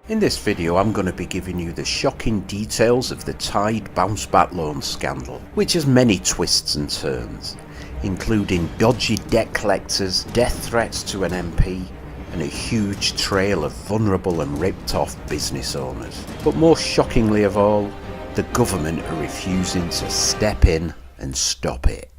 In this video I'm going to be giving you the shocking details of the Tide bounce back loan scandal, which has many twists and turns, including dodgy debt collectors, death threats to an MP, and a huge trail of vulnerable and ripped off business owners. But more shockingly of all, the government are refusing to step in and stop it.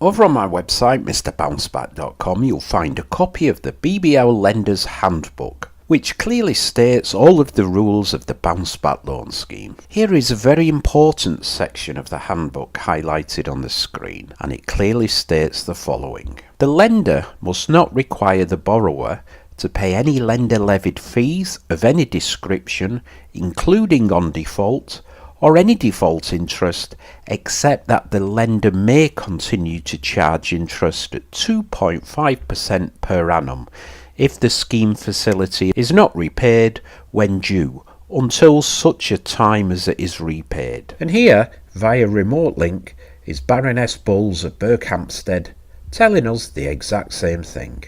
Over on my website mrbounceback.com you'll find a copy of the BBL Lenders Handbook, which clearly states all of the rules of the bounce back loan scheme. Here is a very important section of the handbook highlighted on the screen, and it clearly states the following. The lender must not require the borrower to pay any lender levied fees of any description, including on default, or any default interest, except that the lender may continue to charge interest at 2.5% per annum if the scheme facility is not repaid when due, until such a time as it is repaid. And here, via remote link, is Baroness Bowles of Berkhamsted telling us the exact same thing.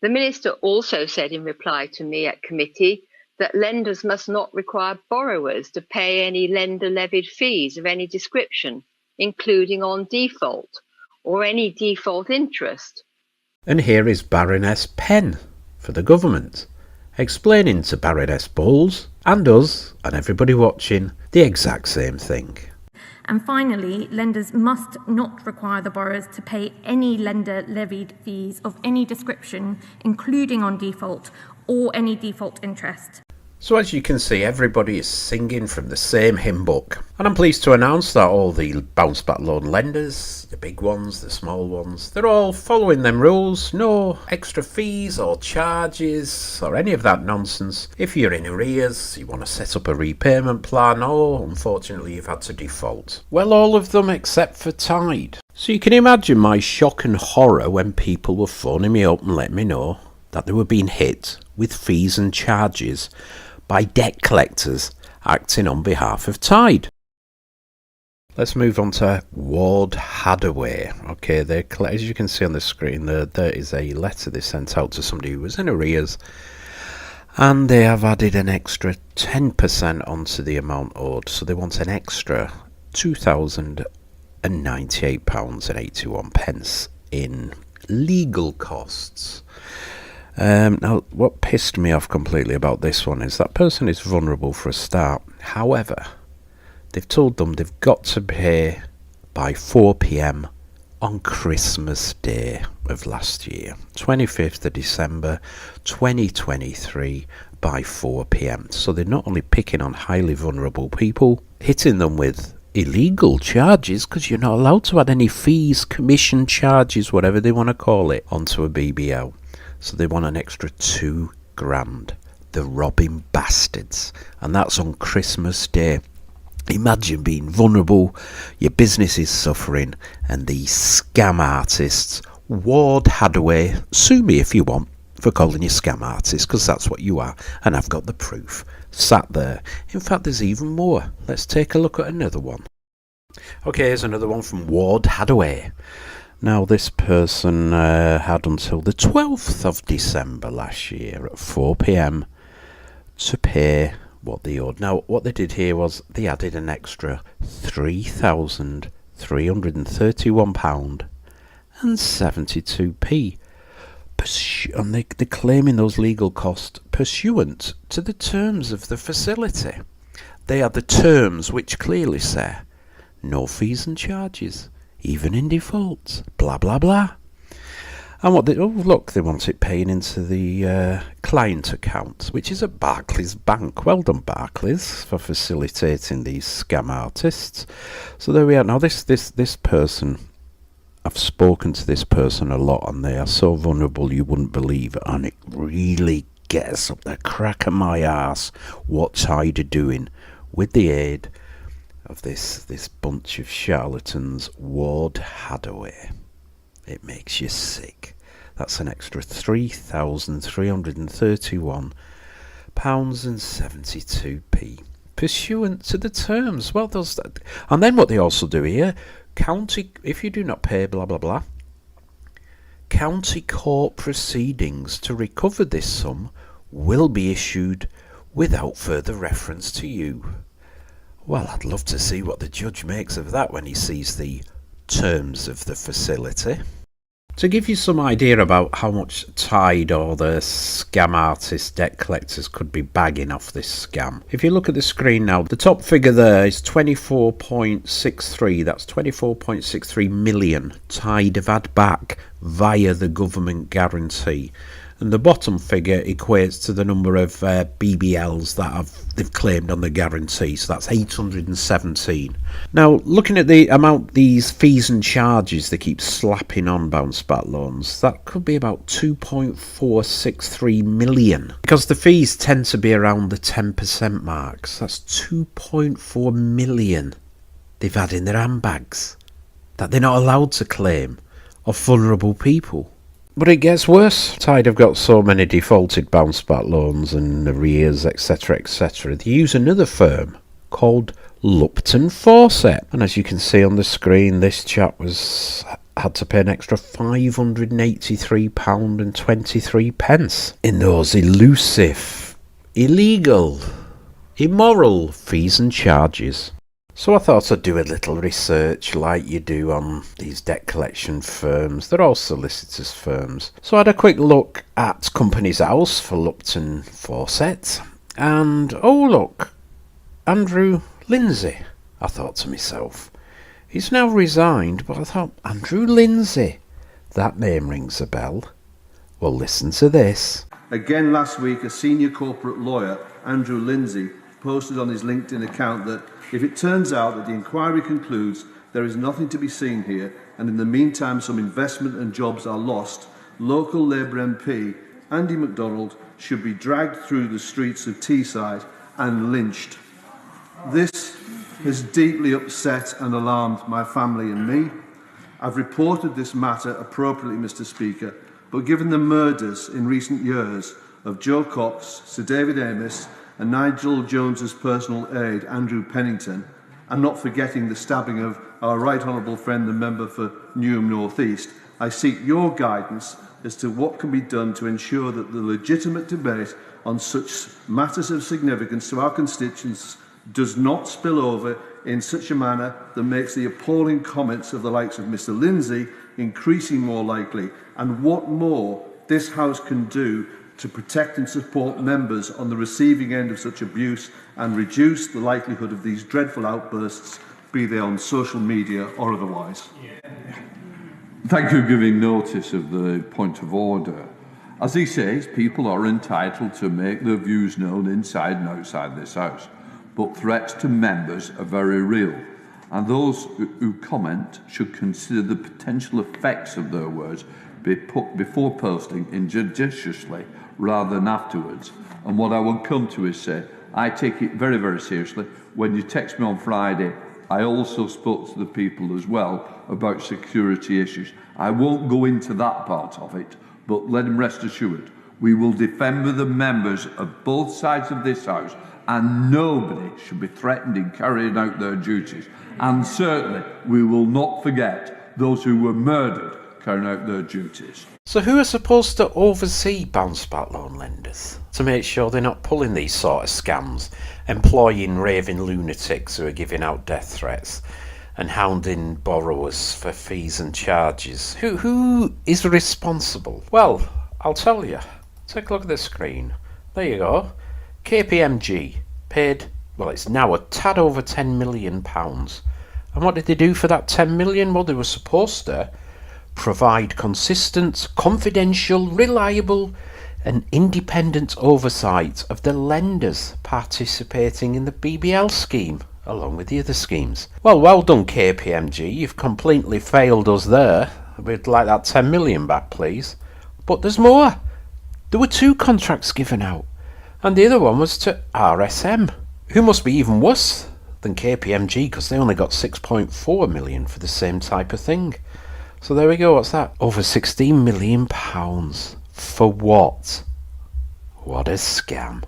The Minister also said in reply to me at committee that lenders must not require borrowers to pay any lender levied fees of any description, including on default or any default interest. And here is Baroness Penn for the government, explaining to Baroness Bowles and us and everybody watching the exact same thing. And finally, lenders must not require the borrowers to pay any lender levied fees of any description, including on default or any default interest. So as you can see, everybody is singing from the same hymn book. And I'm pleased to announce that all the bounce back loan lenders, the big ones, the small ones, they're all following them rules. No extra fees or charges or any of that nonsense. If you're in arrears, you want to set up a repayment plan, or unfortunately you've had to default. Well, all of them except for Tide. So you can imagine my shock and horror when people were phoning me up and letting me know that they were being hit with fees and charges by debt collectors acting on behalf of Tide. Let's move on to Ward Hadaway. Okay, as you can see on the screen, there is a letter they sent out to somebody who was in arrears, and they have added an extra 10% onto the amount owed, so they want an extra £2,098.81 in legal costs. Now, what pissed me off completely about this one is that person is vulnerable for a start. However, they've told them they've got to pay by 4 p.m. on Christmas Day of last year, 25th of December 2023, by 4 p.m. So they're not only picking on highly vulnerable people, hitting them with illegal charges, because you're not allowed to add any fees, commission charges, whatever they want to call it, onto a BBL. So they want an extra £2,000. The robbing bastards. And that's on Christmas Day. Imagine being vulnerable, your business is suffering, and these scam artists, Ward Hadaway, sue me if you want for calling you scam artists, because that's what you are, and I've got the proof sat there. In fact, there's even more. Let's take a look at another one. Okay, here's another one from Ward Hadaway. Now, this person had until the 12th of December last year at 4 p.m. to pay what they owed. Now, what they did here was they added an extra £3,331.72. And they're claiming those legal costs pursuant to the terms of the facility. They are the terms which clearly say no fees and charges, even in default, blah blah blah. And what they they want it paying into the client account, which is at Barclays Bank. Well done, Barclays, for facilitating these scam artists. So there we are. Now this person, I've spoken to this person a lot, and they are so vulnerable you wouldn't believe it, and it really gets up the crack of my arse what Tide are doing with the aid of this bunch of charlatans, Ward Hadaway. It makes you sick. That's an extra £3,331.72 pursuant to the terms. Well, does that? And then what they also do here, if you do not pay blah blah blah, county court proceedings to recover this sum will be issued without further reference to you. Well, I'd love to see what the judge makes of that when he sees the terms of the facility. To give you some idea about how much Tide or the scam artist debt collectors could be bagging off this scam, if you look at the screen now, the top figure there is 24.63, that's 24.63 million Tide have had back via the government guarantee. And the bottom figure equates to the number of BBLs that they've claimed on the guarantee, so that's 817. Now, looking at the amount these fees and charges they keep slapping on bounce back loans, that could be about 2.463 million. Because the fees tend to be around the 10% mark, so that's 2.4 million they've had in their handbags that they're not allowed to claim of vulnerable people. But it gets worse. Tide have got so many defaulted bounce back loans and arrears, etc, etc. They use another firm called Lupton Fawcett. And as you can see on the screen, this chap had to pay an extra £583.23 in those elusive, illegal, immoral fees and charges. So I thought I'd do a little research like you do on these debt collection firms. They're all solicitors firms. So I had a quick look at Companies House for Lupton Fawcett. And, oh look, Andrew Lindsay. I thought to myself, he's now resigned, but I thought, Andrew Lindsay, that name rings a bell. Well, listen to this. Again last week, a senior corporate lawyer, Andrew Lindsay, posted on his LinkedIn account that if it turns out that the inquiry concludes there is nothing to be seen here, and in the meantime some investment and jobs are lost, local Labour MP Andy MacDonald should be dragged through the streets of Teesside and lynched. This has deeply upset and alarmed my family and me. I've reported this matter appropriately, Mr. Speaker, but given the murders in recent years of Joe Cox, Sir David Amis and Nigel Jones's personal aide, Andrew Pennington, and not forgetting the stabbing of our Right Honourable friend, the member for Newham North East, I seek your guidance as to what can be done to ensure that the legitimate debate on such matters of significance to our constituents does not spill over in such a manner that makes the appalling comments of the likes of Mr. Lindsay increasing more likely, and what more this House can do to protect and support members on the receiving end of such abuse and reduce the likelihood of these dreadful outbursts, be they on social media or otherwise. Thank you for giving notice of the point of order. As he says, people are entitled to make their views known inside and outside this House, but threats to members are very real, and those who comment should consider the potential effects of their words before posting injudiciously rather than afterwards. And what I will come to is say, I take it very, very seriously. When you text me on Friday, I also spoke to the people as well about security issues. I won't go into that part of it, but let them rest assured, we will defend the members of both sides of this House, and nobody should be threatened in carrying out their duties. And certainly, we will not forget those who were murdered carrying out their duties. So who are supposed to oversee bounce back loan lenders to make sure they're not pulling these sort of scams, employing raving lunatics who are giving out death threats and hounding borrowers for fees and charges? Who is responsible? Well, I'll tell you. Take a look at the screen. There you go. KPMG paid, well, it's now a tad over £10 million. And what did they do for that 10 million? Well, they were supposed to provide consistent, confidential, reliable and independent oversight of the lenders participating in the BBL scheme, along with the other schemes. Well done, KPMG, you've completely failed us there. We'd like that 10 million back, please. But there's more. There were 2 contracts given out, and the other one was to RSM, who must be even worse than KPMG because they only got 6.4 million for the same type of thing. So there we go, what's that? Over £16 million. For what? What a scam.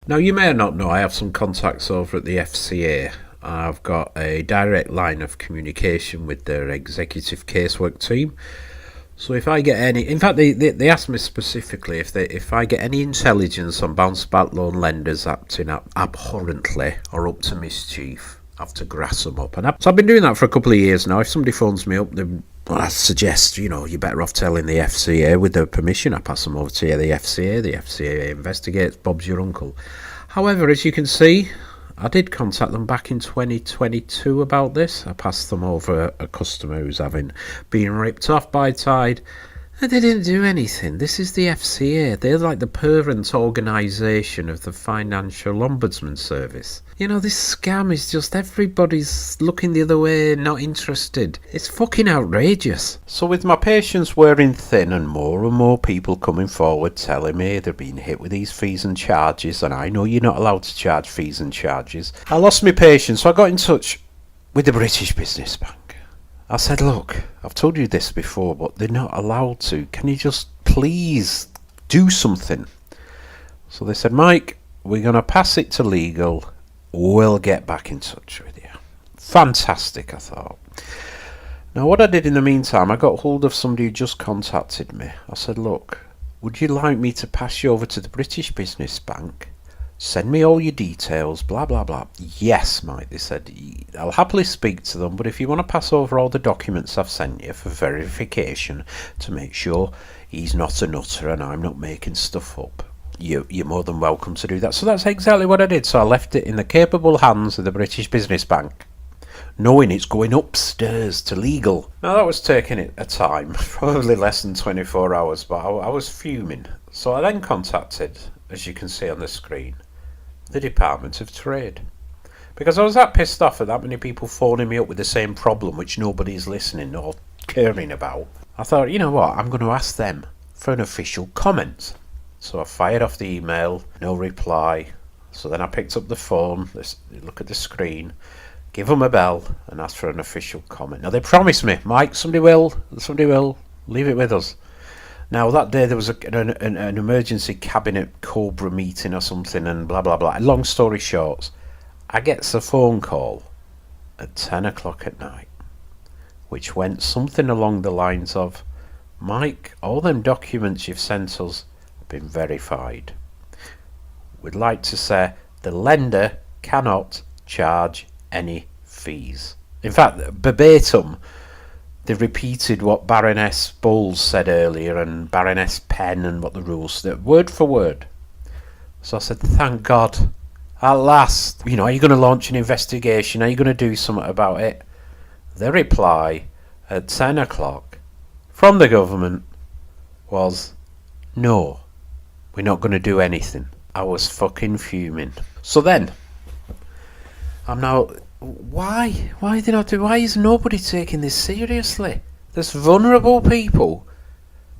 Now, you may not know, I have some contacts over at the FCA. I've got a direct line of communication with their executive casework team. So if I get any, in fact, they asked me specifically if I get any intelligence on bounce back loan lenders acting abhorrently or up to mischief, I have to grass them up. So I've been doing that for a couple of years now. If somebody phones me up, I suggest, you're better off telling the FCA with their permission. I pass them over to the FCA. The FCA investigates. Bob's your uncle. However, as you can see, I did contact them back in 2022 about this. I passed them over a customer who's been ripped off by Tide, and they didn't do anything. This is the FCA. They're like the parent organisation of the Financial Ombudsman Service. This scam is just everybody's looking the other way, not interested. It's fucking outrageous. So with my patience wearing thin and more people coming forward telling me they're being hit with these fees and charges, and I know you're not allowed to charge fees and charges, I lost my patience, so I got in touch with the British Business Bank. I said, look, I've told you this before, but they're not allowed to. Can you just please do something? So they said, Mike, we're going to pass it to legal. We'll get back in touch with you. Fantastic, I thought. Now, what I did in the meantime, I got hold of somebody who just contacted me. I said, look, would you like me to pass you over to the British Business Bank? Send me all your details, blah, blah, blah. Yes, Mike, they said, I'll happily speak to them, but if you want to pass over all the documents I've sent you for verification to make sure he's not a nutter and I'm not making stuff up, you're more than welcome to do that. So that's exactly what I did. So I left it in the capable hands of the British Business Bank, knowing it's going upstairs to legal. Now, that was taking it a time, probably less than 24 hours, but I was fuming. So I then contacted, as you can see on the screen, the Department of Trade, because I was that pissed off at that many people phoning me up with the same problem which nobody's listening or caring about. I thought, you know what, I'm going to ask them for an official comment. So I fired off the email, no reply. So then I picked up the phone, look at the screen, give them a bell and ask for an official comment. Now, they promised me, Mike, somebody will, leave it with us. Now, that day there was an emergency cabinet Cobra meeting or something and blah, blah, blah. Long story short, I get a phone call at 10 o'clock at night, which went something along the lines of, Mike, all them documents you've sent us have been verified. We'd like to say the lender cannot charge any fees. In fact, verbatim, they repeated what Baroness Bowles said earlier and Baroness Penn and what the rules said, word for word. So I said, thank God, at last. Are you going to launch an investigation? Are you going to do something about it? The reply at 10 o'clock from the government was, no, we're not going to do anything. I was fucking fuming. So then, I'm now... Why are they not doing? Why is nobody taking this seriously? There's vulnerable people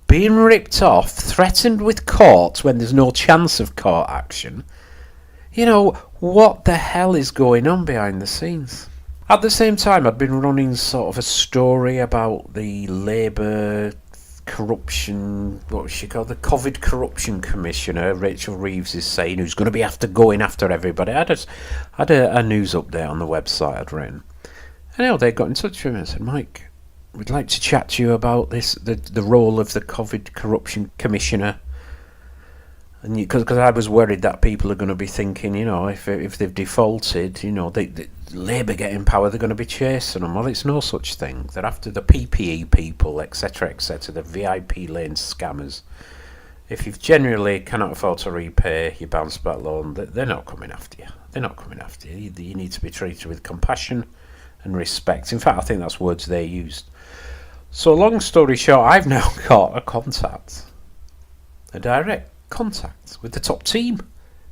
being ripped off, threatened with court when there's no chance of court action. What the hell is going on behind the scenes? At the same time, I'd been running sort of a story about the Labour corruption, what was she called? The COVID Corruption Commissioner, Rachel Reeves, is saying, who's going to be going after everybody. I had a news update on the website I'd written. And they got in touch with me and said, Mike, we'd like to chat to you about this, the role of the COVID Corruption Commissioner. And because I was worried that people are going to be thinking, if they've defaulted, Labour get in power, they're going to be chasing them. Well, it's no such thing. They're after the PPE people, etc., the VIP lane scammers. If you generally cannot afford to repay your bounce back loan, they're not coming after you. They're not coming after you. You need to be treated with compassion and respect. In fact, I think that's words they used. So, long story short, I've now got a direct contact with the top team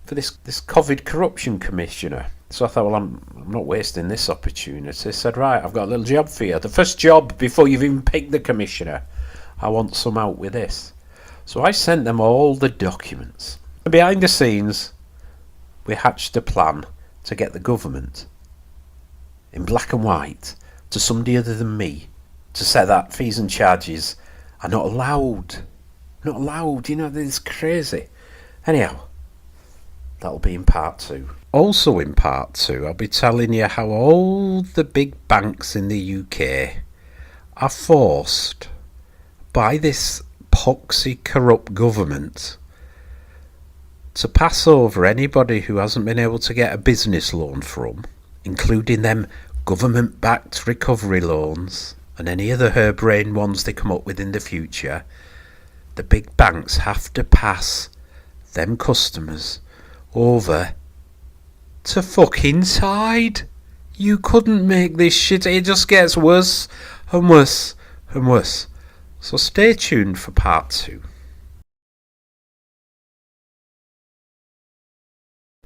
for this COVID Corruption Commissioner. So I thought, well, I'm not wasting this opportunity. I said, right, I've got a little job for you. The first job before you've even picked the commissioner. I want some out with this. So I sent them all the documents. And behind the scenes, we hatched a plan to get the government, in black and white, to somebody other than me, to say that fees and charges are not allowed. Not allowed, it's crazy. Anyhow, that'll be in part 2. Also in part 2, I'll be telling you how all the big banks in the UK are forced by this poxy corrupt government to pass over anybody who hasn't been able to get a business loan from, including them government-backed recovery loans and any other harebrained ones they come up with in the future. The big banks have to pass them customers over to fucking Tide. You couldn't make this shit. It just gets worse and worse and worse. So stay tuned for part 2.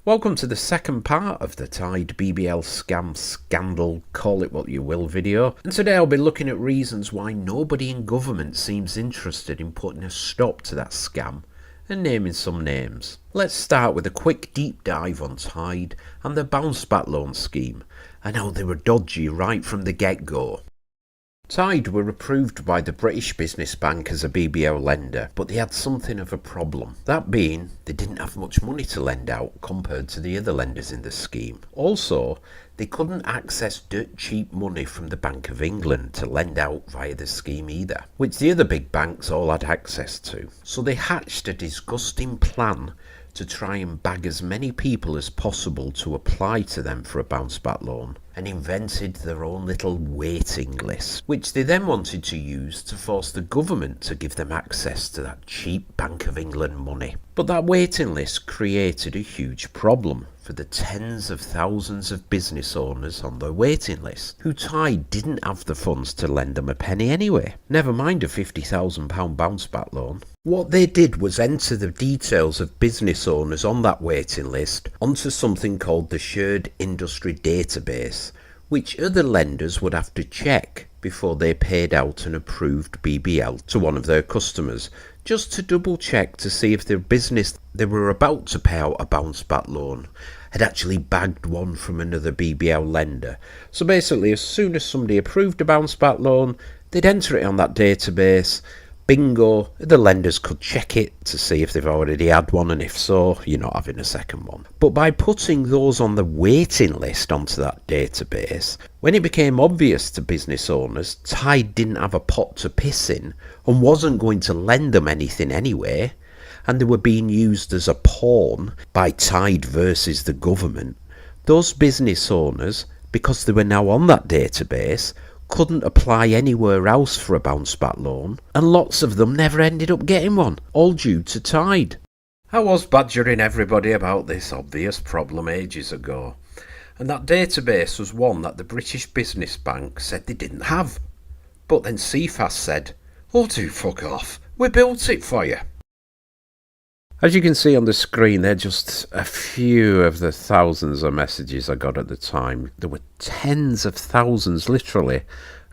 Welcome to the second part of the Tide BBL scam scandal, call it what you will, video. And today I'll be looking at reasons why nobody in government seems interested in putting a stop to that scam and naming some names. Let's start with a quick deep dive on Tide and the bounce back loan scheme and how they were dodgy right from the get-go. Tide were approved by the British Business Bank as a BBL lender, but they had something of a problem. That being, they didn't have much money to lend out compared to the other lenders in the scheme. Also, they couldn't access dirt cheap money from the Bank of England to lend out via the scheme either, which the other big banks all had access to. So they hatched a disgusting plan to try and bag as many people as possible to apply to them for a bounce back loan, and invented their own little waiting list, which they then wanted to use to force the government to give them access to that cheap Bank of England money. But that waiting list created a huge problem for the tens of thousands of business owners on their waiting list, who Tide didn't have the funds to lend them a penny anyway, never mind a £50,000 bounce back loan. What they did was enter the details of business owners on that waiting list onto something called the Shared Industry Database, which other lenders would have to check before they paid out an approved BBL to one of their customers, just to double check to see if their business they were about to pay out a bounce back loan had actually bagged one from another BBL lender. So basically, as soon as somebody approved a bounce back loan, they'd enter it on that database. Bingo, the lenders could check it to see if they've already had one, and if so, you're not having a second one. But by putting those on the waiting list onto that database, when it became obvious to business owners Tide didn't have a pot to piss in and wasn't going to lend them anything anyway, and they were being used as a pawn by Tide versus the government, those business owners, because they were now on that database, couldn't apply anywhere else for a bounce back loan, and lots of them never ended up getting one, all due to Tide. I was badgering everybody about this obvious problem ages ago, and that database was one that the British Business Bank said they didn't have. But then CFAS said, "Oh, do fuck off, we built it for you." As you can see on the screen, they're just a few of the thousands of messages I got at the time. There were tens of thousands, literally,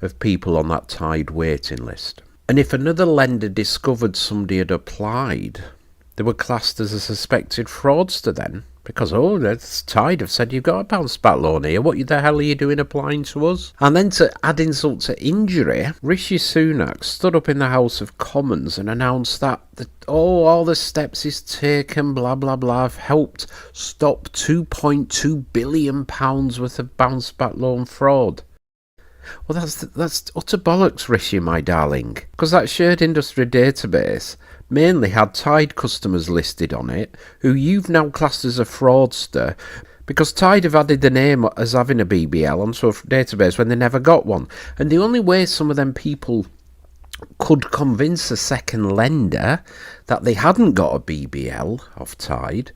of people on that Tide waiting list. And if another lender discovered somebody had applied, they were classed as a suspected fraudster then. Because, oh, that's Tide have said you've got a bounce back loan here. What the hell are you doing applying to us? And then to add insult to injury, Rishi Sunak stood up in the House of Commons and announced that, all the steps he's taken, blah, blah, blah, have helped stop £2.2 billion worth of bounce back loan fraud. Well, that's utter bollocks, Rishi, my darling. Because that shared industry database mainly had Tide customers listed on it, who you've now classed as a fraudster, because Tide have added the name as having a BBL onto a database when they never got one. And the only way some of them people could convince a second lender that they hadn't got a BBL off Tide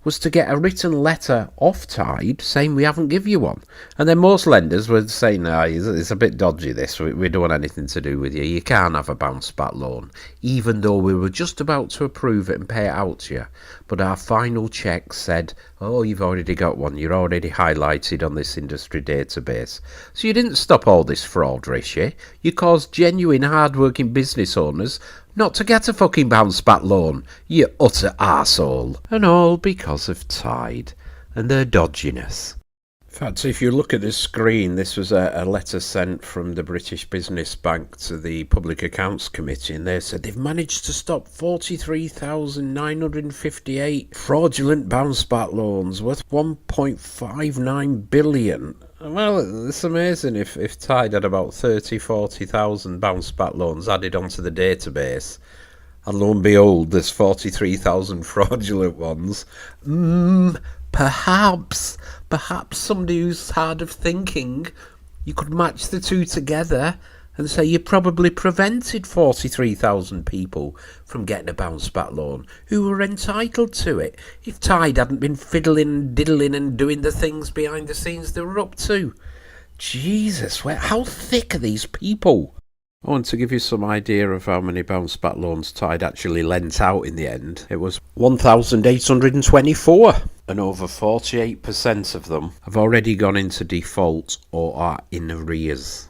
was to get a written letter off Tide saying we haven't give you one. And then most lenders would say, no, it's a bit dodgy this, we don't want anything to do with you, you can't have a bounce back loan, even though we were just about to approve it and pay it out to you. But our final check said, oh, you've already got one, you're already highlighted on this industry database. So you didn't stop all this fraud, Rishi, you caused genuine hard-working business owners not to get a fucking bounce back loan, you utter arsehole. And all because of Tide and their dodginess. In fact, if you look at the screen, this was a letter sent from the British Business Bank to the Public Accounts Committee, and they said they've managed to stop 43,958 fraudulent bounce back loans worth £1.59 billion. Well, it's amazing if Tide had about 40,000 bounce back loans added onto the database, and lo and behold, there's 43,000 fraudulent ones. Perhaps somebody who's hard of thinking, you could match the two together and say you probably prevented 43,000 people from getting a bounce back loan who were entitled to it if Tide hadn't been fiddling, diddling and doing the things behind the scenes they were up to. Jesus, how thick are these people? I want to give you some idea of how many bounce back loans Tide actually lent out in the end. It was 1,824, and over 48% of them have already gone into default or are in arrears.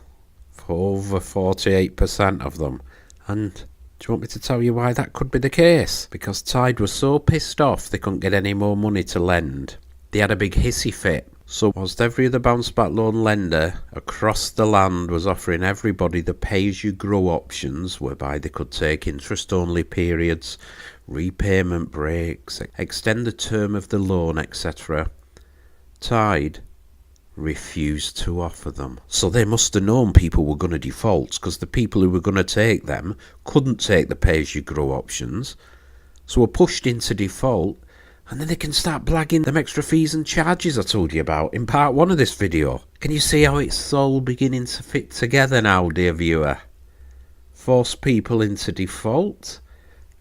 Over 48% of them. And do you want me to tell you why that could be the case? Because Tide was so pissed off they couldn't get any more money to lend. They had a big hissy fit. So whilst every other bounce back loan lender across the land was offering everybody the pay-as-you-grow options, whereby they could take interest-only periods, repayment breaks, extend the term of the loan, etc., Tide refused to offer them. So they must have known people were going to default, because the people who were going to take them couldn't take the pay-as-you-grow options, so were pushed into default. And then they can start blagging them extra fees and charges I told you about in part 1 of this video. Can you see how it's all beginning to fit together now, dear viewer? Force people into default,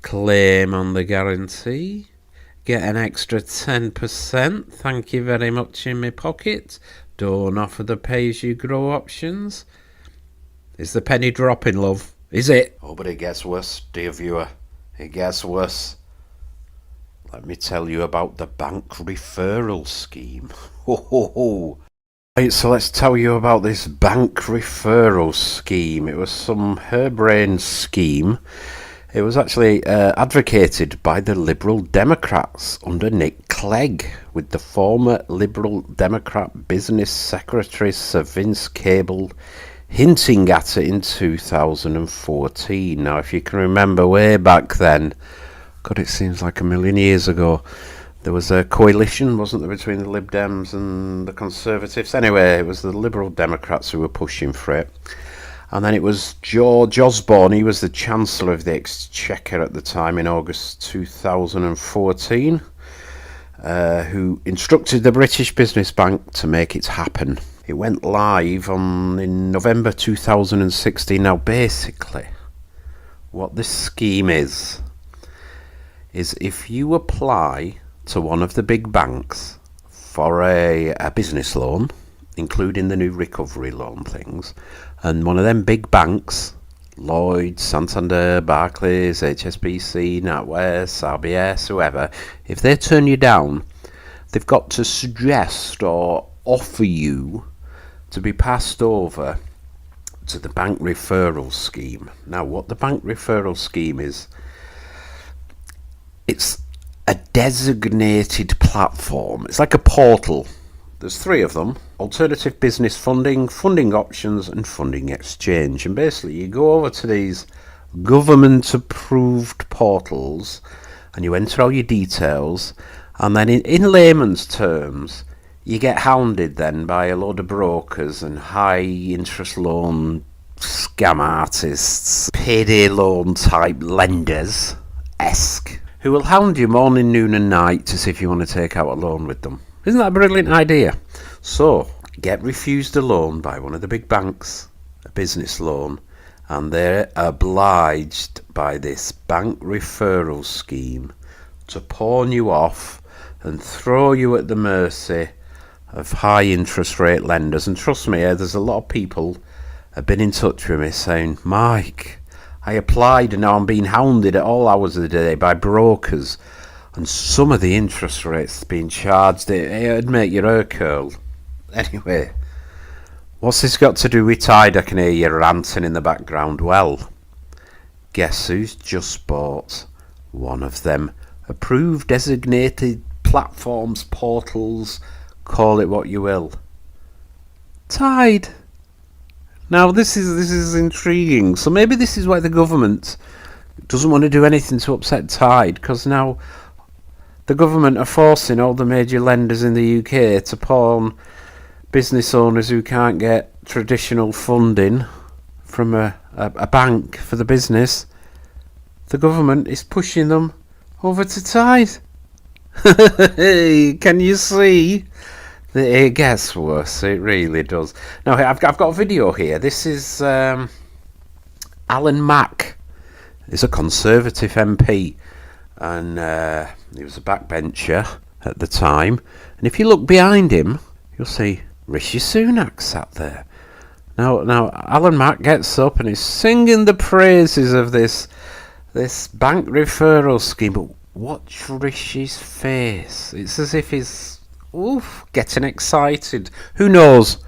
claim on the guarantee, get an extra 10%, thank you very much, in my pocket, don't offer the pay-as-you-grow options. Is the penny dropping, love? Is it? Oh, but it gets worse, dear viewer. It gets worse. Let me tell you about the bank referral scheme. Right, so let's tell you about this bank referral scheme. It was some harebrained scheme. It was actually advocated by the Liberal Democrats under Nick Clegg, with the former Liberal Democrat Business Secretary Sir Vince Cable hinting at it in 2014. Now, if you can remember way back then, God, it seems like a million years ago, there was a coalition, wasn't there, between the Lib Dems and the Conservatives? Anyway, it was the Liberal Democrats who were pushing for it. And then it was George Osborne, he was the Chancellor of the Exchequer at the time in August 2014, who instructed the British Business Bank to make it happen. It went live in November 2016. Now, basically, what this scheme is if you apply to one of the big banks for a business loan, including the new recovery loan things, and one of them big banks, Lloyds, Santander, Barclays, HSBC, NatWest, RBS, whoever, if they turn you down, they've got to suggest or offer you to be passed over to the bank referral scheme. Now, what the bank referral scheme is, it's a designated platform. It's like a portal. There's 3 of them: alternative business funding, funding options, and funding exchange. And basically, you go over to these government-approved portals, and you enter all your details, and then in layman's terms, you get hounded then by a load of brokers and high-interest loan scam artists, payday loan type lenders-esque, who will hound you morning, noon and night to see if you want to take out a loan with them. Isn't that a brilliant idea? So, get refused a loan by one of the big banks, a business loan, and they're obliged by this bank referral scheme to pawn you off and throw you at the mercy of high interest rate lenders. And trust me, there's a lot of people have been in touch with me saying, Mike, I applied and now I'm being hounded at all hours of the day by brokers, and some of the interest rates being charged, it'd make your hair curl. Anyway, what's this got to do with Tide? I can hear you ranting in the background. Well, guess who's just bought one of them approved designated platforms, portals, call it what you will. Tide. Now, this is intriguing. So maybe this is why the government doesn't want to do anything to upset Tide, because now the government are forcing all the major lenders in the UK to pawn business owners who can't get traditional funding from a bank for the business, the government is pushing them over to Tide. Can you see that it gets worse? It really does. Now, I've got a video here. This is Alan Mack. He's a Conservative MP, and he was a backbencher at the time. And if you look behind him, you'll see Rishi Sunak sat there. Now Alan Mack gets up and is singing the praises of this bank referral scheme. But watch Rishi's face. It's as if he's getting excited. Who knows?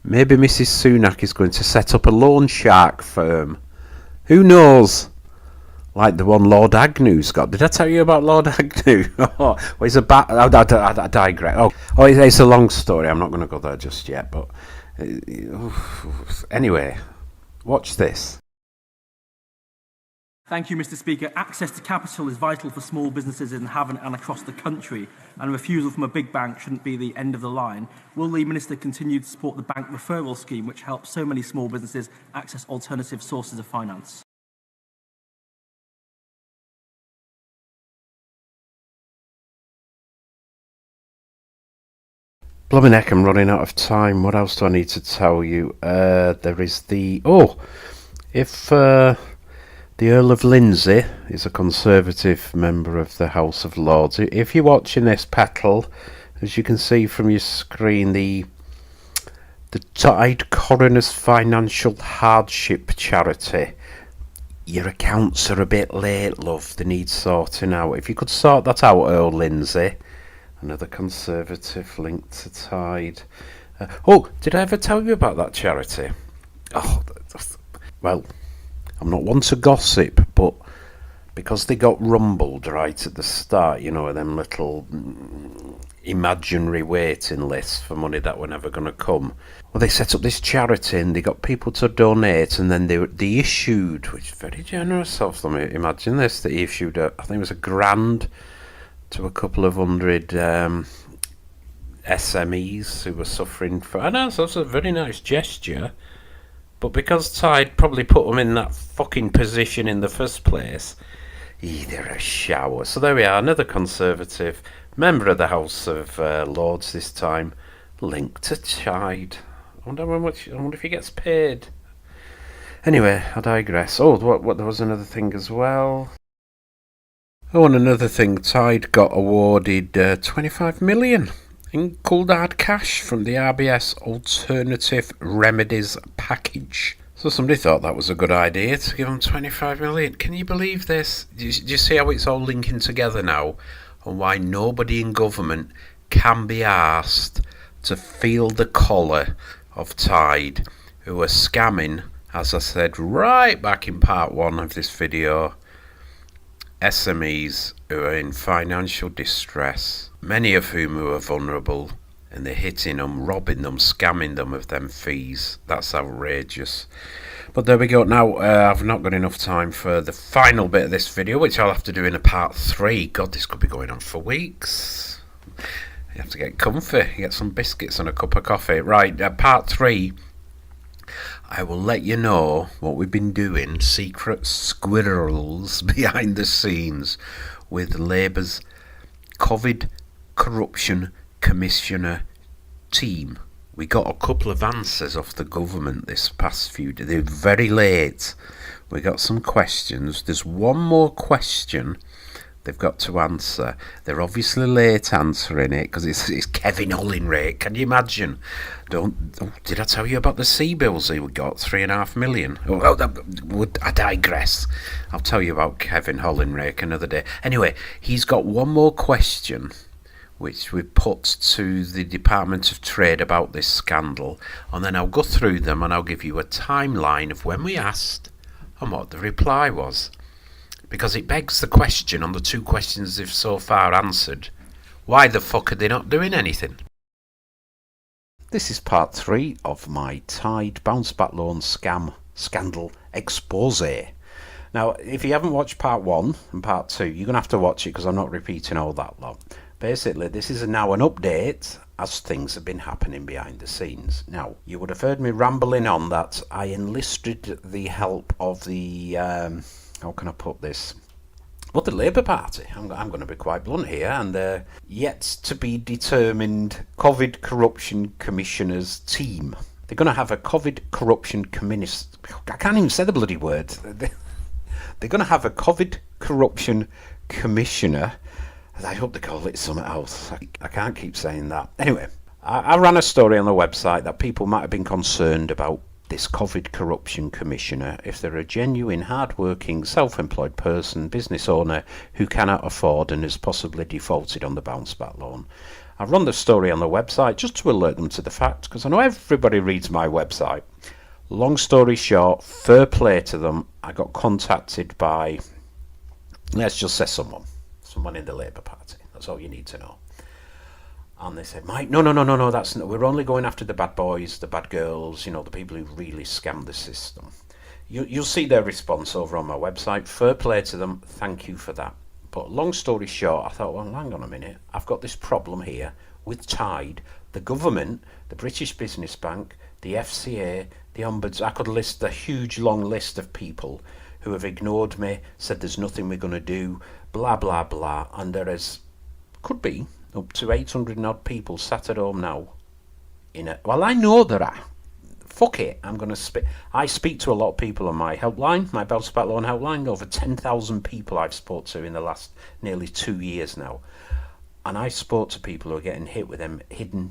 Maybe Mrs. Sunak is going to set up a loan shark firm. Who knows? Like the one Lord Agnew's got. Did I tell you about Lord Agnew? Well, he's a I digress. Oh, it's a long story. I'm not going to go there just yet. But anyway, watch this. Thank you, Mr. Speaker. Access to capital is vital for small businesses in Havant and across the country, and a refusal from a big bank shouldn't be the end of the line. Will the Minister continue to support the bank referral scheme, which helps so many small businesses access alternative sources of finance? Blooming heck, I'm running out of time. What else do I need to tell you? There is the... if the Earl of Lindsey is a Conservative member of the House of Lords, if you're watching this, Petal, as you can see from your screen, the Tide Coroners Financial Hardship Charity, your accounts are a bit late, love. They need sorting out. If you could sort that out, Earl Lindsey. Another Conservative linked to Tide. Did I ever tell you about that charity? Well, I'm not one to gossip, but because they got rumbled right at the start, you know, them little imaginary waiting lists for money that were never going to come. Well, they set up this charity and they got people to donate, and then they issued, which is very generous of them. Imagine this: they issued I think it was £1,000 to a couple of hundred SMEs who were suffering for... I know, so it's a very nice gesture, but because Tide probably put them in that fucking position in the first place, they're a shower. So there we are, another Conservative member of the House of Lords this time, linked to Tide. I wonder if he gets paid. Anyway, I digress. What there was another thing as well. And another thing, Tide got awarded 25 million in cold hard cash from the RBS Alternative Remedies package. So somebody thought that was a good idea to give them 25 million. Can you believe this? Do you see how it's all linking together now? And why nobody in government can be asked to feel the collar of Tide, who are scamming, as I said right back in part 1 of this video, SMEs who are in financial distress, many of whom who are vulnerable, and they're hitting them, robbing them, scamming them of them fees. That's outrageous. But there we go. Now, I've not got enough time for the final bit of this video, which I'll have to do in a part 3. God, this could be going on for weeks. You have to get comfy, get some biscuits and a cup of coffee. Right, part 3. I will let you know what we've been doing, secret squirrels behind the scenes, with Labour's COVID Corruption Commissioner team. We got a couple of answers off the government this past few days. They're very late. We got some questions. There's one more question they've got to answer. They're obviously late answering it because it's Kevin Hollinrake. Can you imagine? Did I tell you about the C-bills he got? 3.5 million. I digress. I'll tell you about Kevin Hollinrake another day. Anyway, he's got one more question which we put to the Department of Trade about this scandal, and then I'll go through them and I'll give you a timeline of when we asked and what the reply was. Because it begs the question on the 2 questions they've so far answered. Why the fuck are they not doing anything? This is part 3 of my Tide bounce back loan scandal expose. Now, if you haven't watched part 1 and part 2, you're going to have to watch it because I'm not repeating all that lot. Basically, this is now an update as things have been happening behind the scenes. Now, you would have heard me rambling on that I enlisted the help of the, how can I put this? Well, the Labour Party. I'm going to be quite blunt here, and yet to be determined COVID Corruption Commissioner's team. They're going to have a COVID Corruption Commissioner. I can't even say the bloody word. They're going to have a COVID Corruption Commissioner. I hope they call it something else. I can't keep saying that. Anyway, I ran a story on the website that people might have been concerned about this COVID Corruption Commissioner if they're a genuine, hard-working, self-employed person, business owner who cannot afford and has possibly defaulted on the bounce back loan. I've run the story on the website just to alert them to the fact, because I know everybody reads my website. Long story short, fair play to them. I got contacted by, let's just say someone in the Labour Party. That's all you need to know. And they said, Mike, no, we're only going after the bad boys, the bad girls, the people who really scam the system. You'll see their response over on my website. Fair play to them. Thank you for that. But long story short, I thought, well, hang on a minute. I've got this problem here with Tide, the government, the British Business Bank, the FCA, the Ombuds. I could list a huge long list of people who have ignored me, said there's nothing we're going to do, blah, blah, blah. And there could be up to 800 and odd people sat at home now. Well, I know there are. Fuck it, I'm going to speak. I speak to a lot of people on my helpline, my Bounce Back Loan helpline. Over 10,000 people I've spoke to in the last nearly 2 years now. And I spoke to people who are getting hit with them hidden,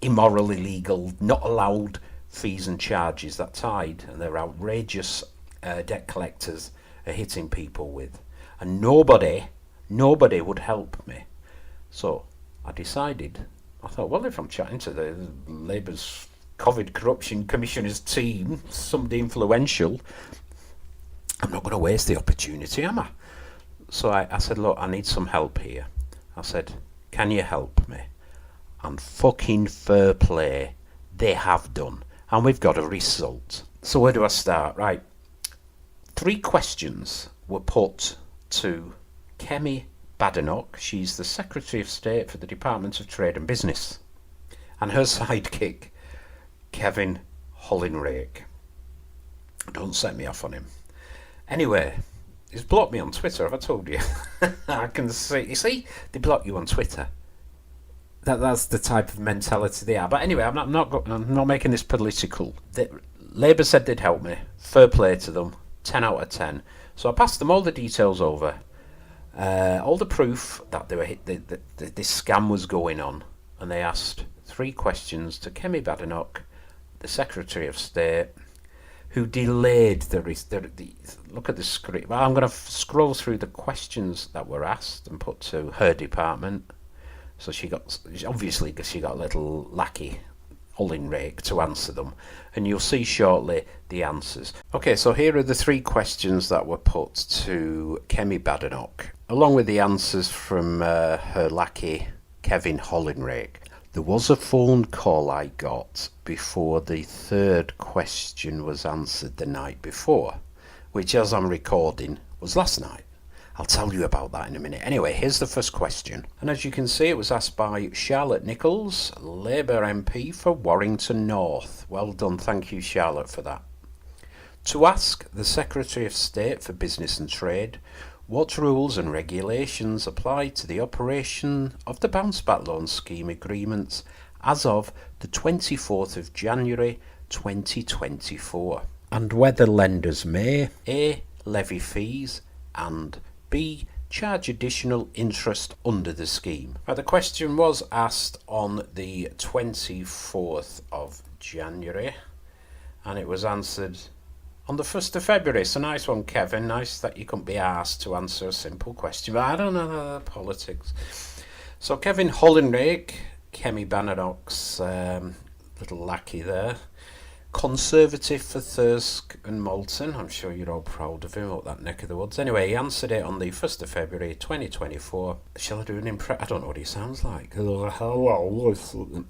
immoral, illegal, not allowed fees and charges that Tide and their outrageous debt collectors are hitting people with. And nobody would help me. So I thought, well, if I'm chatting to the Labour's COVID Corruption Commissioner's team, somebody influential, I'm not going to waste the opportunity, am I? So I said, look, I need some help here. I said, can you help me? And fucking fair play, they have done. And we've got a result. So where do I start? Right. 3 questions were put to Kemi Badenoch. She's the Secretary of State for the Department of Trade and Business. And her sidekick, Kevin Hollinrake. Don't set me off on him. Anyway, he's blocked me on Twitter, have I told you? I can see. You see, they block you on Twitter. That's the type of mentality they are. But anyway, I'm not making this political. Labour said they'd help me. Fair play to them. 10 out of 10. So I passed them all the details over. All the proof that this scam was going on. And they asked 3 questions to Kemi Badenoch, the Secretary of State, who delayed the look at the script. Well, I'm going to scroll through the questions that were asked and put to her department. So she got a little lackey, Hollinrake, to answer them, and you'll see shortly the answers. Okay, so here are the 3 questions that were put to Kemi Badenoch, along with the answers from her lackey, Kevin Hollinrake. There was a phone call I got before the 3rd question was answered the night before, which, as I'm recording, was last night. I'll tell you about that in a minute. Anyway, here's the first question. And as you can see, it was asked by Charlotte Nichols, Labour MP for Warrington North. Well done, thank you, Charlotte, for that. To ask the Secretary of State for Business and Trade what rules and regulations apply to the operation of the Bounce Back Loan Scheme agreements as of the 24th of January 2024, and whether lenders may A. levy fees and B. charge additional interest under the scheme. Now, the question was asked on the 24th of January and it was answered on the 1st of February. So nice one, Kevin. Nice that you couldn't be asked to answer a simple question. But I don't know politics. So Kevin Hollinrake, Kemi Badenoch's little lackey there, Conservative for Thirsk and Moulton. I'm sure you're all proud of him up that neck of the woods. Anyway, he answered it on the 1st of February 2024. Shall I do an impression? I don't know what he sounds like.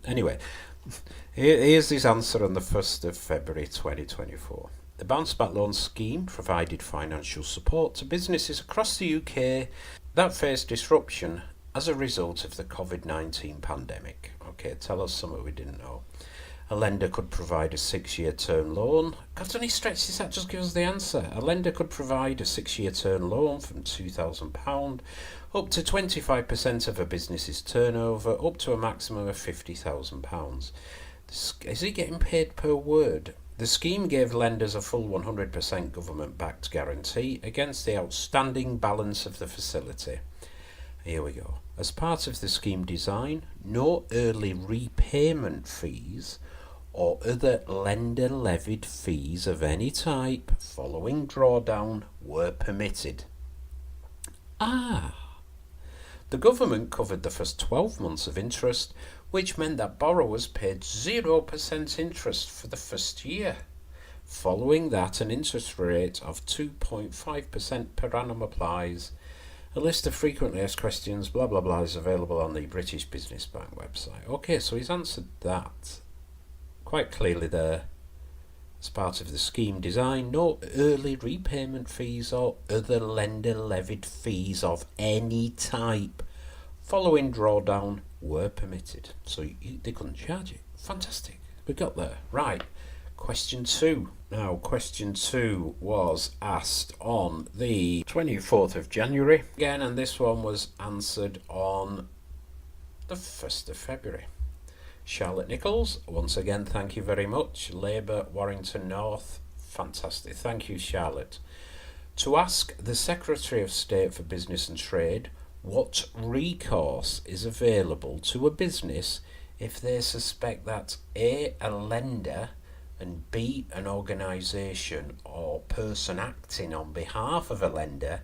Anyway, here's his answer on the 1st of February 2024. The Bounce Back Loan Scheme provided financial support to businesses across the UK that faced disruption as a result of the COVID-19 pandemic. Okay, tell us something we didn't know. A lender could provide a 6-year term loan. Got any stretches that just gives us the answer. A lender could provide a 6-year term loan from £2,000 up to 25% of a business's turnover, up to a maximum of £50,000. Is he getting paid per word? The scheme gave lenders a full 100% government-backed guarantee against the outstanding balance of the facility. Here we go. As part of the scheme design, no early repayment fees or other lender-levied fees of any type following drawdown were permitted. The government covered the first 12 months of interest, which meant that borrowers paid 0% interest for the first year. Following that, an interest rate of 2.5% per annum applies. A list of frequently asked questions, blah blah blah, is available on the British Business Bank website. Okay, so he's answered that quite clearly there. As part of the scheme design, no early repayment fees or other lender-levied fees of any type following drawdown were permitted. So they couldn't charge it. Fantastic. We got there. Right. Question 2. Now, question 2 was asked on the 24th of January again, and this one was answered on the 1st of February. Charlotte Nichols, once again, thank you very much. Labour, Warrington North, fantastic. Thank you, Charlotte. To ask the Secretary of State for Business and Trade what recourse is available to a business if they suspect that A, a lender, and B, an organisation or person acting on behalf of a lender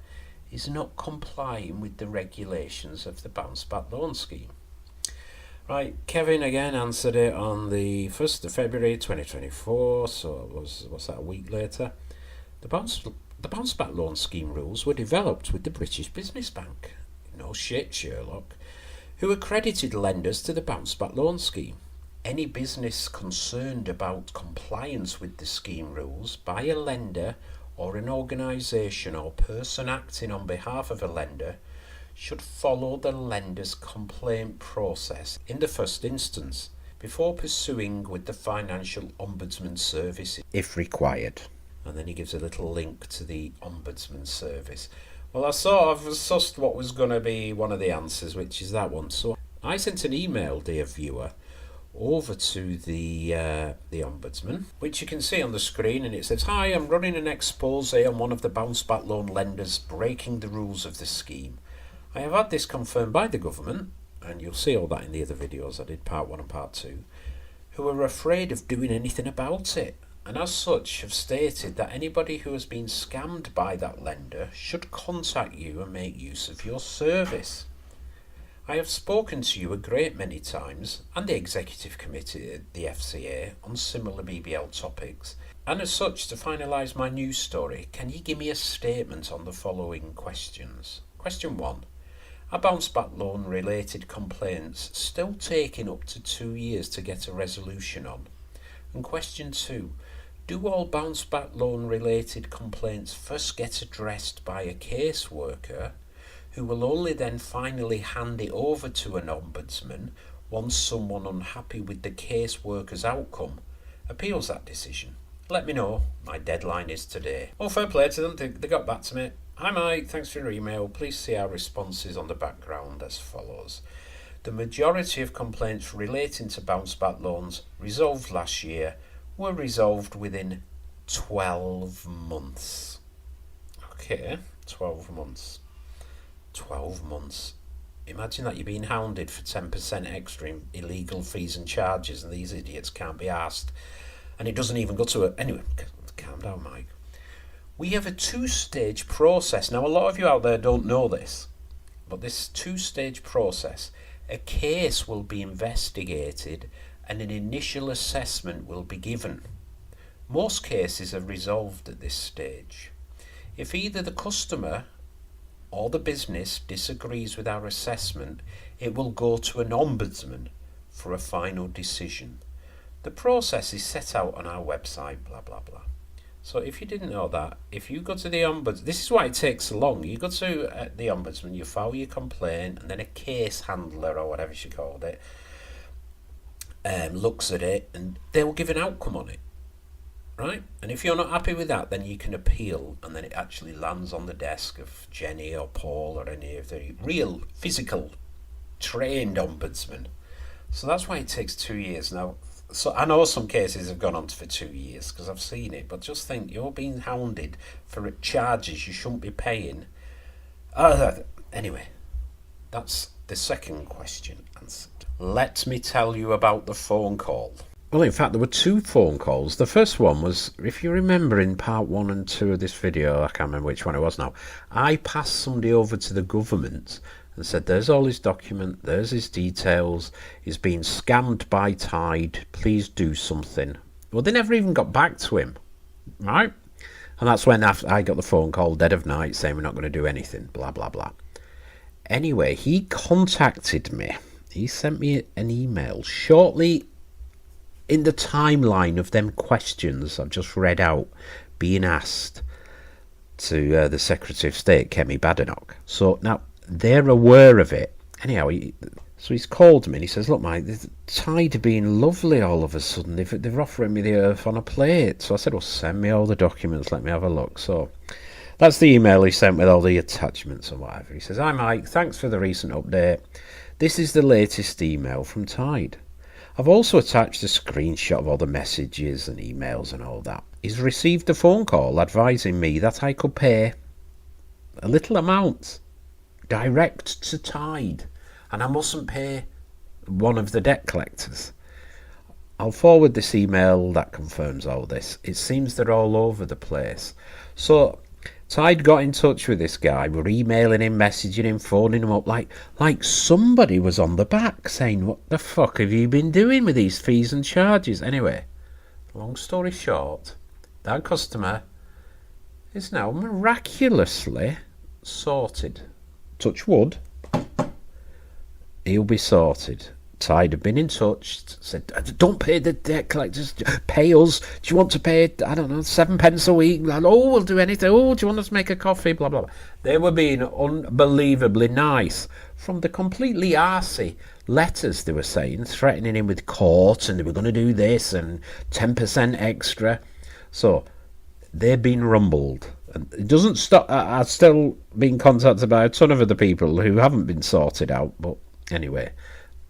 is not complying with the regulations of the Bounce Back Loan Scheme. Right, Kevin again answered it on the 1st of February 2024, so it was that, a week later. The Bounce Back Loan Scheme rules were developed with the British Business Bank, no shit Sherlock, who accredited lenders to the Bounce Back Loan Scheme. Any business concerned about compliance with the scheme rules by a lender or an organisation or person acting on behalf of a lender should follow the lender's complaint process in the first instance before pursuing with the Financial Ombudsman Service if required. And then he gives a little link to the Ombudsman Service. Well, I sort of sussed what was going to be one of the answers, which is that one. So I sent an email, dear viewer, over to the Ombudsman, which you can see on the screen, and it says, "Hi, I'm running an expose on one of the Bounce Back Loan lenders breaking the rules of the scheme. I have had this confirmed by the government," and you'll see all that in the other videos I did, part 1 and part 2, "who are afraid of doing anything about it, and as such have stated that anybody who has been scammed by that lender should contact you and make use of your service. I have spoken to you a great many times and the Executive Committee at the FCA on similar BBL topics, and as such, to finalise my news story, can you give me a statement on the following questions? Question 1. Are Bounce Back Loan related complaints still taking up to 2 years to get a resolution on? And question 2. Do all Bounce Back Loan related complaints first get addressed by a caseworker who will only then finally hand it over to an ombudsman once someone unhappy with the caseworker's outcome appeals that decision? Let me know. My deadline is today." Well, fair play to them. They got back to me. "Hi Mike, thanks for your email. Please see our responses on the background as follows. The majority of complaints relating to Bounce Back loans resolved last year were resolved within 12 months. Okay, 12 months. 12 months. Imagine that you're being hounded for 10% extra in illegal fees and charges, and these idiots can't be asked. And it doesn't even go to a... Anyway, calm down, Mike. We have a 2-stage process. Now, a lot of you out there don't know this, but this 2-stage process, a case will be investigated and an initial assessment will be given. Most cases are resolved at this stage. If either the customer or the business disagrees with our assessment, it will go to an ombudsman for a final decision. The process is set out on our website, blah, blah, blah. So if you didn't know that, if you go to the ombudsman, this is why it takes so long. You go to the ombudsman, you file your complaint, and then a case handler or whatever she called it looks at it, and they'll give an outcome on it, right? And if you're not happy with that, then you can appeal, and then it actually lands on the desk of Jenny or Paul or any of the real physical trained ombudsmen. So that's why it takes 2 years now. So I know some cases have gone on for 2 years because I've seen it, but just think, you're being hounded for charges you shouldn't be paying. Anyway, that's the second question answered. Let me tell you about the phone call. Well, in fact, there were 2 phone calls. The first one was, if you remember in part 1 and 2 of this video, I can't remember which one it was now, I passed somebody over to the government and said, there's all his document, there's his details, he's been scammed by Tide, please do something. Well, they never even got back to him, right? And that's when I got the phone call dead of night saying we're not going to do anything, blah, blah, blah. Anyway, he contacted me. He sent me an email shortly in the timeline of them questions I've just read out being asked to the Secretary of State, Kemi Badenoch. So now, they're aware of it. Anyhow, so he's called me and he says, look, mate, the Tide have been lovely all of a sudden. They're offering me the earth on a plate. So I said, well, send me all the documents, let me have a look. So that's the email he sent with all the attachments and whatever. He says, hi, Mike, thanks for the recent update. This is the latest email from Tide. I've also attached a screenshot of all the messages and emails and all that. He's received a phone call advising me that I could pay a little amount direct to Tide, and I mustn't pay one of the debt collectors. I'll forward this email that confirms all this. It seems they're all over the place. So Tide got in touch with this guy. We're emailing him, messaging him, phoning him up like somebody was on the back saying, what the fuck have you been doing with these fees and charges? Anyway, long story short, that customer is now miraculously sorted. Touch wood, he'll be sorted. Tide have been in touch, said, don't pay the debt collectors, pay us. Do you want to pay, I don't know, 7 pence a week? Oh, we'll do anything. Oh, do you want us to make a coffee? Blah, blah, blah. They were being unbelievably nice. From the completely arsey letters they were saying, threatening him with court, and they were going to do this, and 10% extra. So, they've been rumbled. And it doesn't stop. I've still been contacted by a ton of other people who haven't been sorted out. But anyway,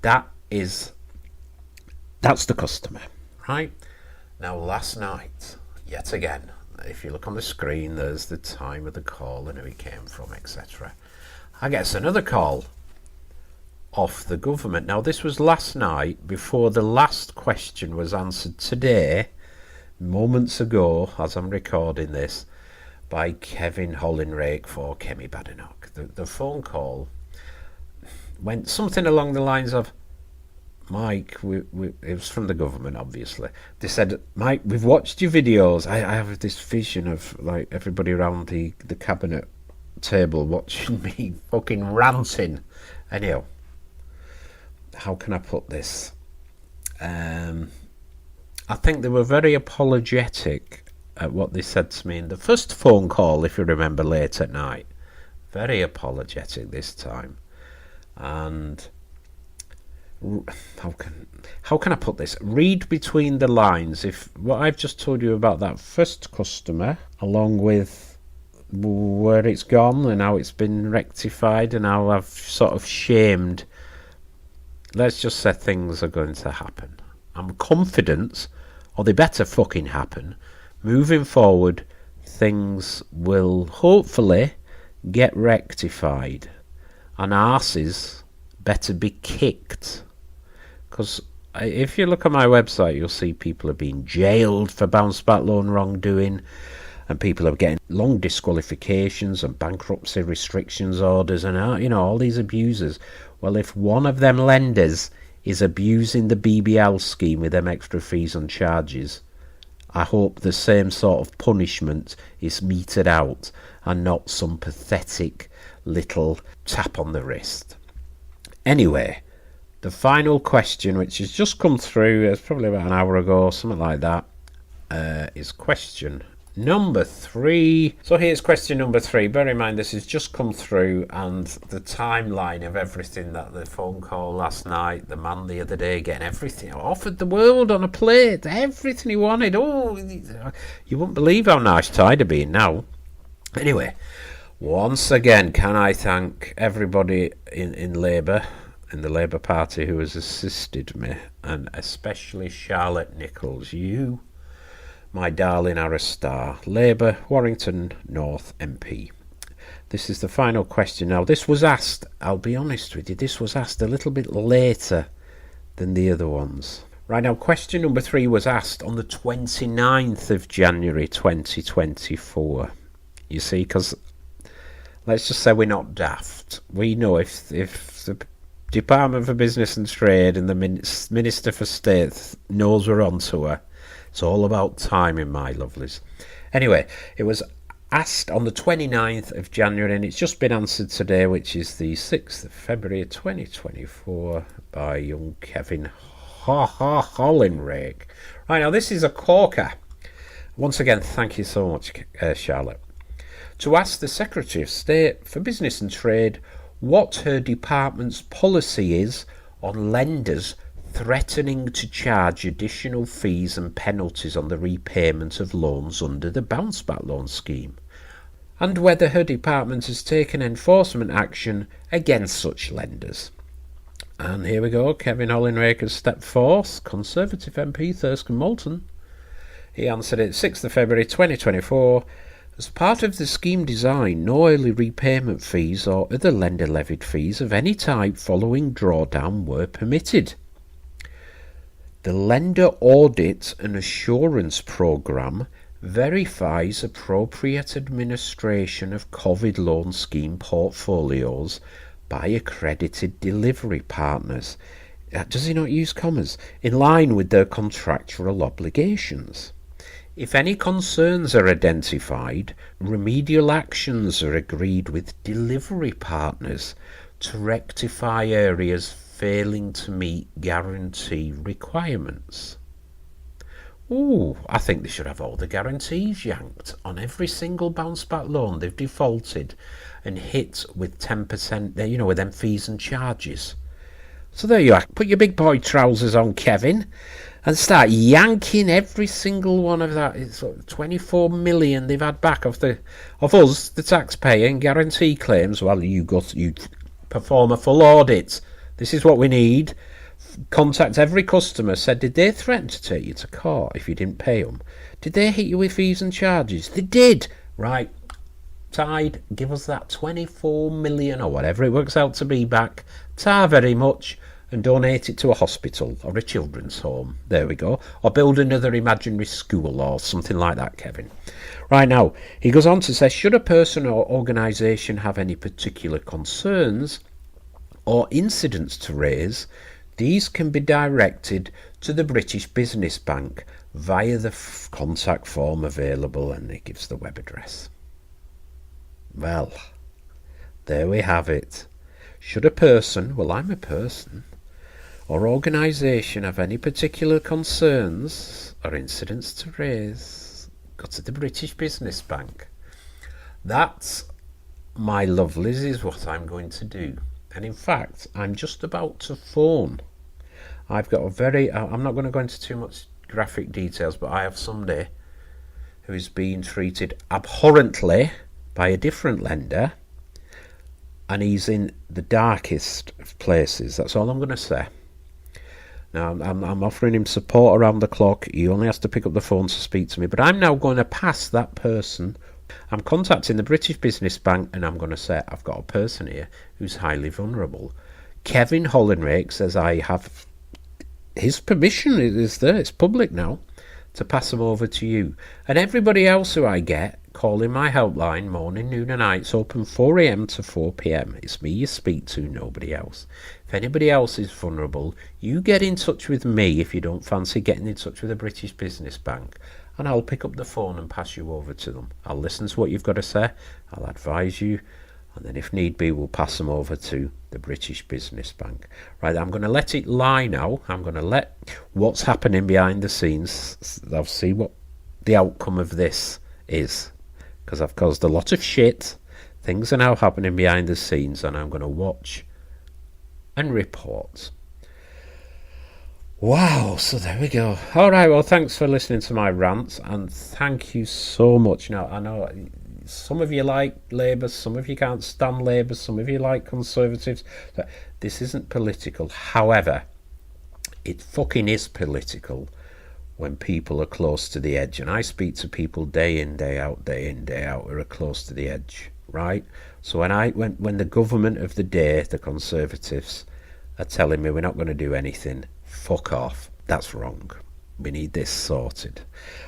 that's the customer, right? Now, last night, yet again, if you look on the screen, there's the time of the call and who he came from, etc. I get another call off the government. Now, this was last night before the last question was answered today, moments ago, as I'm recording this, by Kevin Hollinrake for Kemi Badenoch. The phone call went something along the lines of, Mike, it was from the government, obviously. They said, Mike, we've watched your videos. I have this vision of like everybody around the cabinet table watching me fucking ranting. Anyhow, how can I put this? I think they were very apologetic at what they said to me in the first phone call, if you remember, late at night. Very apologetic this time. And how can I put this? Read between the lines. If what I've just told you about that first customer, along with where it's gone and how it's been rectified and how I've sort of shamed, let's just say things are going to happen. I'm confident, or they better fucking happen. Moving forward, things will hopefully get rectified, and arses better be kicked. Because if you look at my website, you'll see people are being jailed for bounce back loan wrongdoing, and people are getting long disqualifications and bankruptcy restrictions orders, and all these abusers. Well, if one of them lenders is abusing the BBL scheme with them extra fees and charges, I hope the same sort of punishment is meted out and not some pathetic little tap on the wrist. Anyway, the final question, which has just come through, it's probably about an hour ago, something like that, is question Number 3. So here's question number 3. Bear in mind this has just come through, and the timeline of everything, that the phone call last night, the man the other day getting everything, offered the world on a plate, everything he wanted. Oh, you wouldn't believe how nice Tide are being now. Anyway, once again, can I thank everybody in Labour, in the Labour Party, who has assisted me, and especially Charlotte Nichols, you, my darling Aristar, Labour, Warrington North MP. This is the final question. Now, this was asked, I'll be honest with you, this was asked a little bit later than the other ones. Right, now, question number 3 was asked on the 29th of January 2024. You see, because let's just say we're not daft. We know if the Department for Business and Trade and the Minister for State knows we're on to her, it's all about timing, my lovelies. Anyway, it was asked on the 29th of January, and it's just been answered today, which is the 6th of February 2024, by young Kevin Hollinrake. Right, now this is a corker. Once again, thank you so much, Charlotte. To ask the Secretary of State for Business and Trade what her department's policy is on lenders threatening to charge additional fees and penalties on the repayment of loans under the Bounce Back Loan Scheme, and whether her department has taken enforcement action against such lenders. And here we go, Kevin Hollinrake has stepped forth, Conservative MP Thurston Moulton. He answered it 6th of February 2024, as part of the scheme design, no early repayment fees or other lender levied fees of any type following drawdown were permitted. The Lender Audit and Assurance Programme verifies appropriate administration of COVID loan scheme portfolios by accredited delivery partners. Does he not use commas? In line with their contractual obligations. If any concerns are identified, remedial actions are agreed with delivery partners to rectify areas failing to meet guarantee requirements. Ooh, I think they should have all the guarantees yanked on every single bounce back loan they've defaulted and hit with 10%, with them fees and charges. So there you are. Put your big boy trousers on, Kevin, and start yanking every single one of that. It's 24 million they've had back of us, the taxpayer, in guarantee claims. Well, you perform a full audit. This is what we need. Contact every customer. Said, did they threaten to take you to court if you didn't pay them? Did they hit you with fees and charges? They did. Right. Tide, give us that 24 million or whatever it works out to be back. Tar very much, and donate it to a hospital or a children's home. There we go. Or build another imaginary school or something like that, Kevin. Right, now, he goes on to say, should a person or organisation have any particular concerns or incidents to raise, these can be directed to the British Business Bank via the contact form available, and it gives the web address. Well, there we have it. Should a person, well, I'm a person, or organisation have any particular concerns or incidents to raise, go to the British Business Bank. That, my lovelies, is what I'm going to do. And in fact, I'm just about to phone. I've got I'm not going to go into too much graphic details, but I have somebody who is being treated abhorrently by a different lender, and he's in the darkest of places. That's all I'm going to say. Now, I'm offering him support around the clock. He only has to pick up the phone to speak to me, but I'm now going to pass that person. I'm contacting the British Business Bank, and I'm going to say, I've got a person here who's highly vulnerable. Kevin Hollinrake says I have his permission, it is there, it's public now, to pass them over to you. And everybody else who I get, calling my helpline morning, noon and night. It's open 4 a.m. to 4 p.m. It's me you speak to, nobody else. If anybody else is vulnerable, you get in touch with me if you don't fancy getting in touch with the British Business Bank, and I'll pick up the phone and pass you over to them. I'll listen to what you've got to say, I'll advise you, and then if need be, we'll pass them over to the British Business Bank. Right, I'm going to let it lie now. I'm going to let what's happening behind the scenes. I'll see what the outcome of this is, because I've caused a lot of shit. Things are now happening behind the scenes, and I'm going to watch and report. Wow, so there we go. All right, well, thanks for listening to my rants, and thank you so much. Now, I know some of you like Labour, some of you can't stand Labour, some of you like Conservatives. This isn't political. However, it fucking is political when people are close to the edge. And I speak to people day in, day out, who are close to the edge, right? So when the government of the day, the Conservatives, are telling me we're not going to do anything, fuck off. That's wrong. We need this sorted.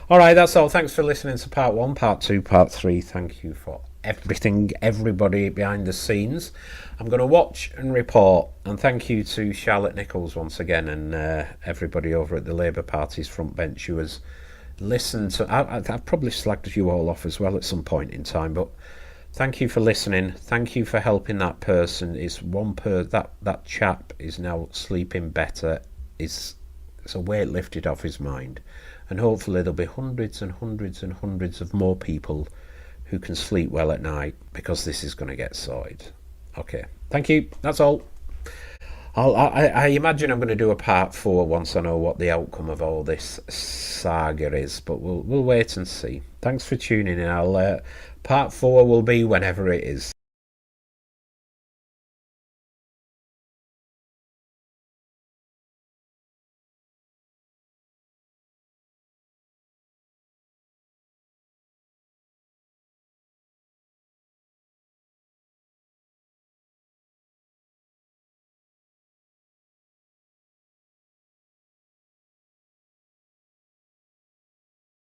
All right, that's all. Thanks for listening to part 1, part 2, part 3. Thank you for everything, everybody behind the scenes. I'm going to watch and report, and thank you to Charlotte Nichols once again, and everybody over at the Labour Party's front bench who has listened to... I've probably slagged you all off as well at some point in time, but thank you for listening. Thank you for helping that person. That chap is now sleeping better. It's a weight lifted off his mind, and hopefully there'll be hundreds and hundreds and hundreds of more people who can sleep well at night, because this is going to get sorted. Okay, thank you. That's all. I imagine I'm going to do a part 4 once I know what the outcome of all this saga is, but we'll wait and see. Thanks for tuning in. Part 4 will be whenever it is.